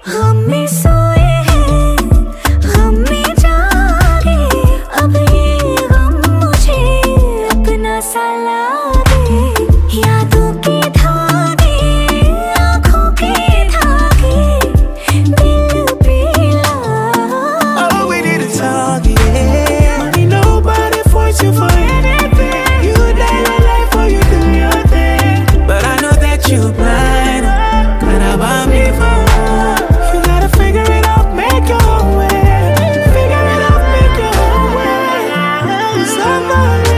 हम में सोए हैं, हम में जागे, अब ये गम मुझे अपना सा लागे। यादों के धागे, आँखों के धागे, दिल पे लागे। Oh, we need to talk, yeah. Money, nobody force you for anything. You live your life or you do your thing. But I know that you blind. Gotta buy me for. You gotta figure it out, make your own way. Figure it out, make your own way. Somebody